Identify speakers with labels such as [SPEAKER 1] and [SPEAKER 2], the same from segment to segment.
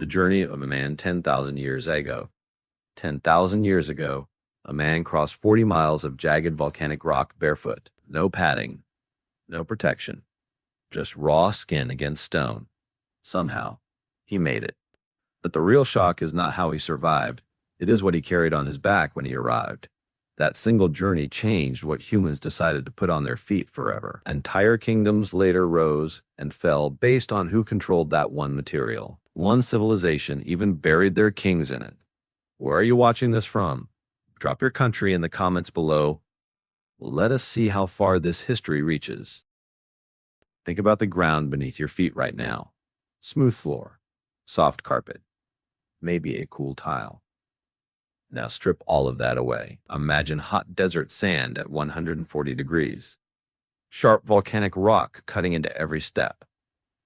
[SPEAKER 1] The journey of a man 10,000 years ago. 10,000 years ago, a man crossed 40 miles of jagged volcanic rock barefoot. No padding, no protection, just raw skin against stone. Somehow, he made it. But the real shock is not how he survived. It is what he carried on his back when he arrived. That single journey changed what humans decided to put on their feet forever. Entire kingdoms later rose and fell based on who controlled that one material. One civilization even buried their kings in it. Where are you watching this from? Drop your country in the comments below. Let us see how far this history reaches. Think about the ground beneath your feet right now. Smooth floor, soft carpet, maybe a cool tile. Now strip all of that away. Imagine hot desert sand at 140 degrees. Sharp volcanic rock cutting into every step.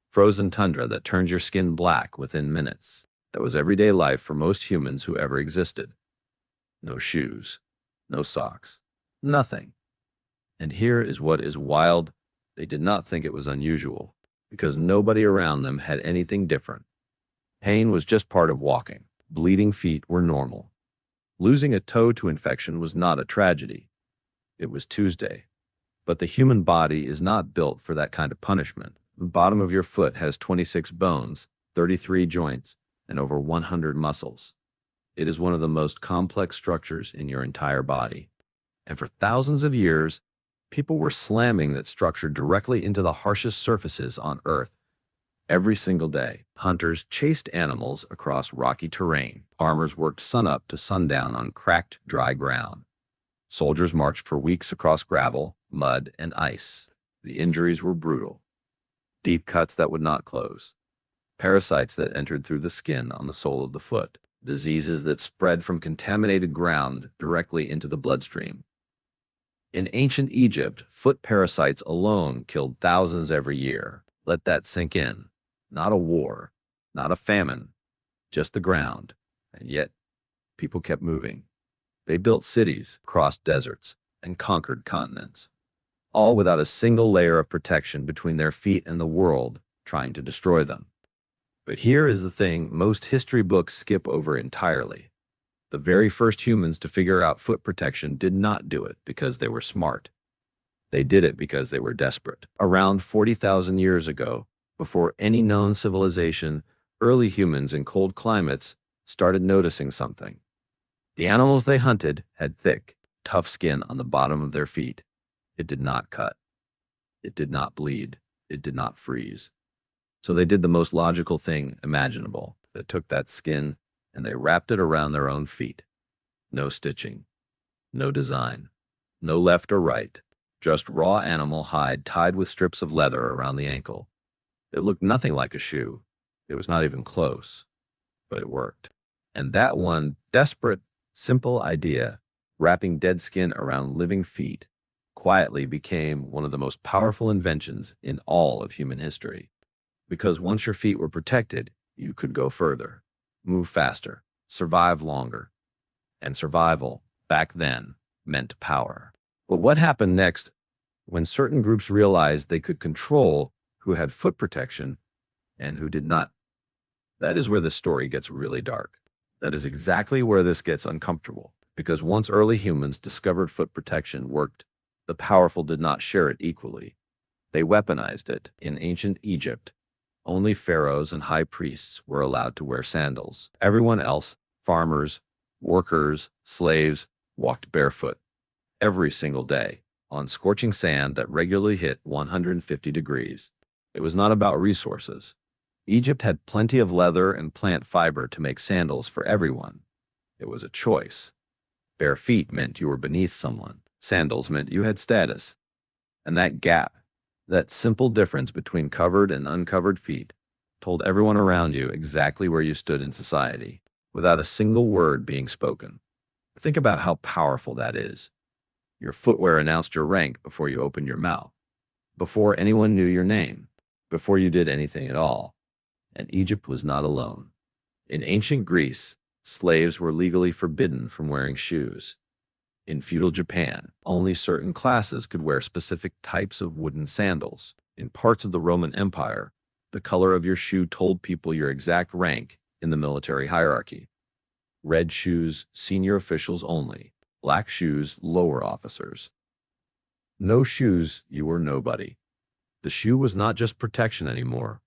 [SPEAKER 1] Frozen tundra that turns your skin black within minutes. That was everyday life for most humans who ever existed. No shoes, no socks, nothing. And here is what is wild. They did not think it was unusual, because nobody around them had anything different. Pain was just part of walking. Bleeding feet were normal. Losing a toe to infection was not a tragedy. It was Tuesday. But the human body is not built for that kind of punishment. The bottom of your foot has 26 bones, 33 joints, and over 100 muscles. It is one of the most complex structures in your entire body. And for thousands of years, people were slamming that structure directly into the harshest surfaces on Earth. Every single day, hunters chased animals across rocky terrain. Farmers worked sunup to sundown on cracked, dry ground. Soldiers marched for weeks across gravel, mud, and ice. The injuries were brutal. Deep cuts that would not close. Parasites that entered through the skin on the sole of the foot. Diseases that spread from contaminated ground directly into the bloodstream. In ancient Egypt, foot parasites alone killed thousands every year. Let that sink in. Not a war, not a famine, just the ground. And yet, people kept moving. They built cities, crossed deserts, and conquered continents, all without a single layer of protection between their feet and the world trying to destroy them. But here is the thing most history books skip over entirely. The very first humans to figure out foot protection did not do it because they were smart. They did it because they were desperate. Around 40,000 years ago, before any known civilization, early humans in cold climates started noticing something. The animals they hunted had thick, tough skin on the bottom of their feet. It did not cut. It did not bleed. It did not freeze. So they did the most logical thing imaginable. They took that skin and they wrapped it around their own feet. No stitching, no design, no left or right, just raw animal hide tied with strips of leather around the ankle. It looked nothing like a shoe. It was not even close, but it worked. And that one desperate, simple idea, wrapping dead skin around living feet, quietly became one of the most powerful inventions in all of human history. Because once your feet were protected, you could go further, move faster, survive longer. And survival, back then, meant power. But what happened next when certain groups realized they could control who had foot protection and who did not? That is where the story gets really dark. That is exactly where this gets uncomfortable. Because once early humans discovered foot protection worked, the powerful did not share it equally. They weaponized it. In ancient Egypt, only pharaohs and high priests were allowed to wear sandals. Everyone else, farmers, workers, slaves, walked barefoot every single day on scorching sand that regularly hit 150 degrees. It was not about resources. Egypt had plenty of leather and plant fiber to make sandals for everyone. It was a choice. Bare feet meant you were beneath someone. Sandals meant you had status. And that gap, that simple difference between covered and uncovered feet, told everyone around you exactly where you stood in society, without a single word being spoken. Think about how powerful that is. Your footwear announced your rank before you opened your mouth, before anyone knew your name, before you did anything at all. And Egypt was not alone. In ancient Greece, slaves were legally forbidden from wearing shoes. In feudal Japan, only certain classes could wear specific types of wooden sandals. In parts of the Roman Empire, the color of your shoe told people your exact rank in the military hierarchy. Red shoes, senior officials only. Black shoes, lower officers. No shoes, you were nobody. The shoe was not just protection anymore.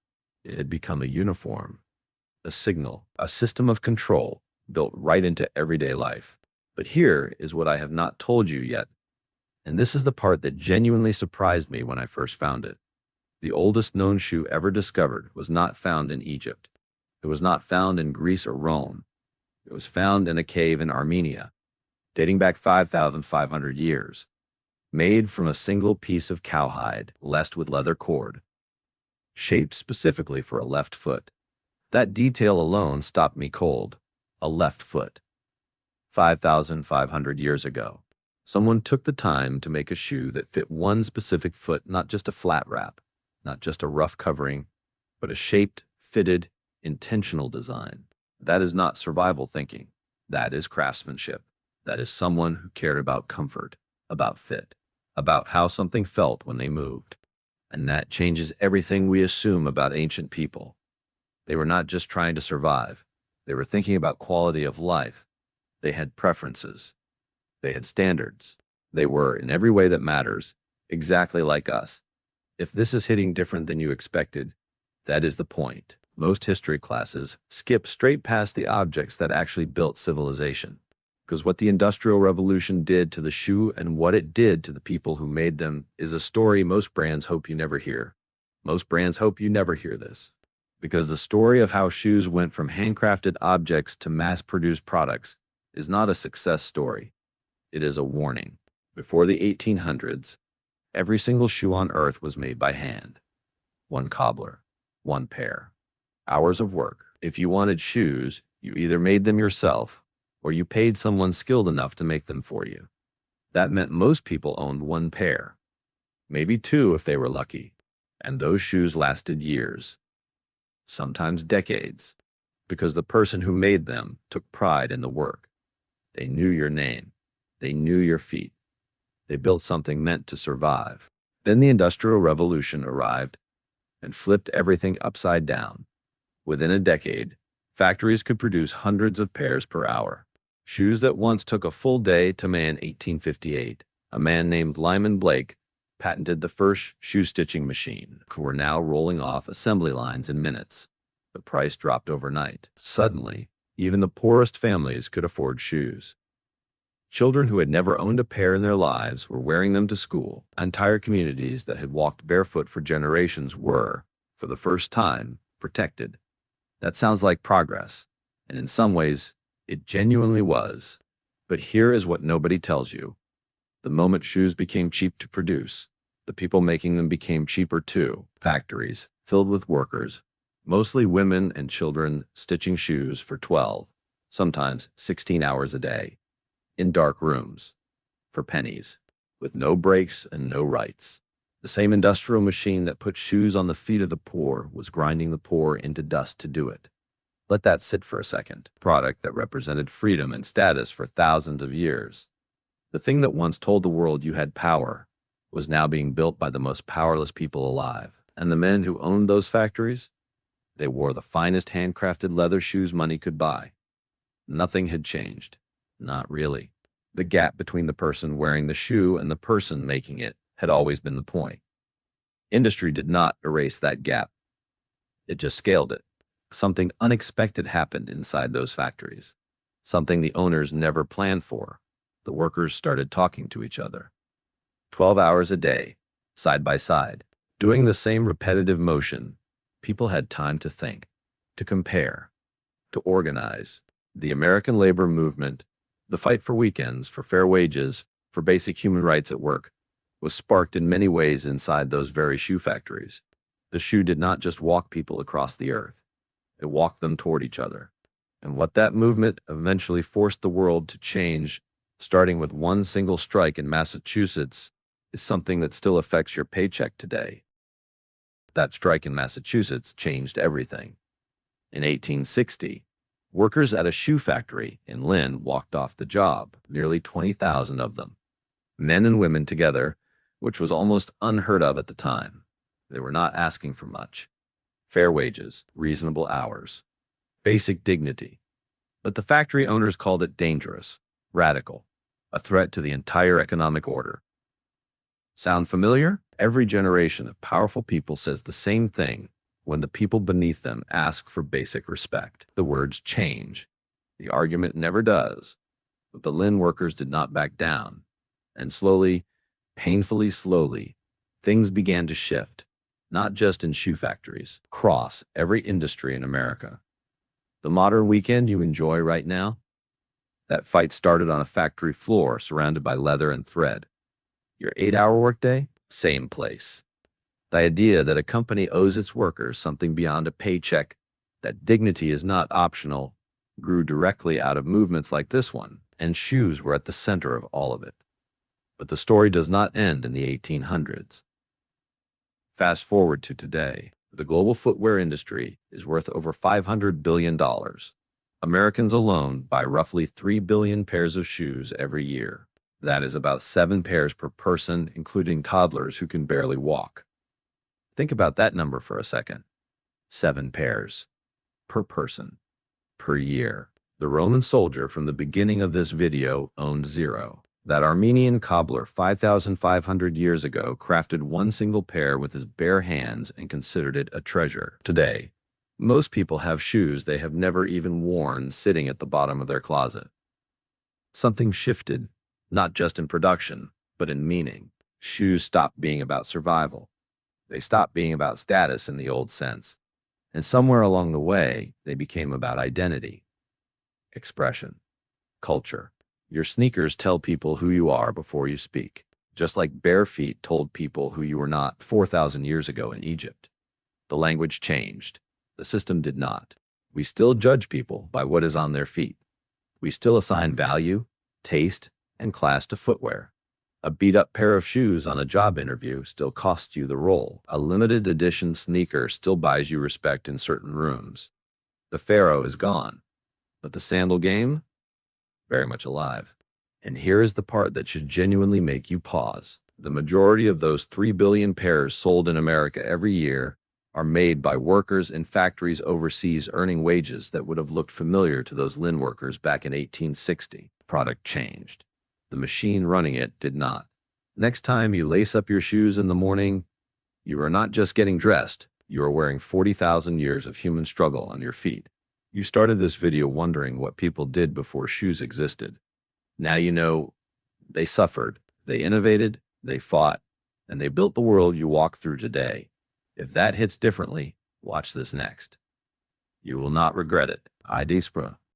[SPEAKER 1] It had become a uniform, a signal, a system of control built right into everyday life. But here is what I have not told you yet, and this is the part that genuinely surprised me when I first found it. The oldest known shoe ever discovered was not found in Egypt. It was not found in Greece or Rome. It was found in a cave in Armenia, dating back 5,500 years, made from a single piece of cowhide laced with leather cord, shaped specifically for a left foot. That detail alone stopped me cold. A left foot. 5,500 years ago, someone took the time to make a shoe that fit one specific foot, not just a flat wrap, not just a rough covering, but a shaped, fitted, intentional design. That is not survival thinking. That is craftsmanship. That is someone who cared about comfort, about fit, about how something felt when they moved. And that changes everything we assume about ancient people. They were not just trying to survive. They were thinking about quality of life. They had preferences. They had standards. They were, in every way that matters, exactly like us. If this is hitting different than you expected, that is the point. Most history classes skip straight past the objects that actually built civilization. Because what the Industrial Revolution did to the shoe and what it did to the people who made them is a story most brands hope you never hear. Most brands hope you never hear this. Because the story of how shoes went from handcrafted objects to mass-produced products is not a success story. It is a warning. Before the 1800s, every single shoe on earth was made by hand. One cobbler, one pair. Hours of work. If you wanted shoes, you either made them yourself or you paid someone skilled enough to make them for you. That meant most people owned one pair, maybe two if they were lucky, and those shoes lasted years, sometimes decades, because the person who made them took pride in the work. They knew your name. They knew your feet. They built something meant to survive. Then the Industrial Revolution arrived and flipped everything upside down. Within a decade, factories could produce hundreds of pairs per hour. Shoes that once took a full day to man. 1858, a man named Lyman Blake patented the first shoe stitching machine. Were now rolling off assembly lines in minutes. The price dropped overnight. Suddenly, even the poorest families could afford shoes. Children who had never owned a pair in their lives were wearing them to school. Entire communities that had walked barefoot for generations were, for the first time, protected. That sounds like progress, and in some ways, it genuinely was. But here is what nobody tells you. The moment shoes became cheap to produce, the people making them became cheaper too. Factories filled with workers, mostly women and children, stitching shoes for 12, sometimes 16 hours a day, in dark rooms, for pennies, with no breaks and no rights. The same industrial machine that put shoes on the feet of the poor was grinding the poor into dust to do it. Let that sit for a second. Product that represented freedom and status for thousands of years. The thing that once told the world you had power was now being built by the most powerless people alive. And the men who owned those factories? They wore the finest handcrafted leather shoes money could buy. Nothing had changed. Not really. The gap between the person wearing the shoe and the person making it had always been the point. Industry did not erase that gap. It just scaled it. Something unexpected happened inside those factories. Something the owners never planned for. The workers started talking to each other. 12 hours a day, side by side, doing the same repetitive motion. People had time to think, to compare, to organize. The American labor movement, the fight for weekends, for fair wages, for basic human rights at work, was sparked in many ways inside those very shoe factories. The shoe did not just walk people across the earth. It walked them toward each other. And what that movement eventually forced the world to change, starting with one single strike in Massachusetts, is something that still affects your paycheck today. That strike in Massachusetts changed everything. In 1860, workers at a shoe factory in Lynn walked off the job, nearly 20,000 of them. Men and women together, which was almost unheard of at the time. They were not asking for much. Fair wages, reasonable hours. basic dignity. But the factory owners called it dangerous, radical, a threat to the entire economic order. Sound familiar? Every generation of powerful people says the same thing when the people beneath them ask for basic respect. The words change. The argument never does. But the Lin workers did not back down. And slowly, painfully slowly, things began to shift, not just in shoe factories, across every industry in America. The modern weekend you enjoy right now? That fight started on a factory floor surrounded by leather and thread. Your 8-hour workday? Same place. The idea that a company owes its workers something beyond a paycheck, that dignity is not optional, grew directly out of movements like this one, and shoes were at the center of all of it. But the story does not end in the 1800s. Fast forward to today. The global footwear industry is worth over $500 billion. Americans alone buy roughly 3 billion pairs of shoes every year. That is about 7 pairs per person, including toddlers who can barely walk. Think about that number for a second. 7 pairs per person per year. The Roman soldier from the beginning of this video owned 0. That Armenian cobbler 5,500 years ago crafted one single pair with his bare hands and considered it a treasure. Today, most people have shoes they have never even worn sitting at the bottom of their closet. Something shifted, not just in production, but in meaning. Shoes stopped being about survival. They stopped being about status in the old sense. And somewhere along the way, they became about identity, expression, culture. Your sneakers tell people who you are before you speak, just like bare feet told people who you were not 4,000 years ago in Egypt. The language changed. The system did not. We still judge people by what is on their feet. We still assign value, taste, and class to footwear. A beat-up pair of shoes on a job interview still costs you the role. A limited edition sneaker still buys you respect in certain rooms. The pharaoh is gone, but the sandal game? Very much alive. And here is the part that should genuinely make you pause. The majority of those 3 billion pairs sold in America every year are made by workers in factories overseas earning wages that would have looked familiar to those Lin workers back in 1860. Product changed. The machine running it did not. Next time you lace up your shoes in the morning, you are not just getting dressed, you are wearing 40,000 years of human struggle on your feet. You started this video wondering what people did before shoes existed. Now you know they suffered, they innovated, they fought, and they built the world you walk through today. If that hits differently, watch this next. You will not regret it. I Dispra.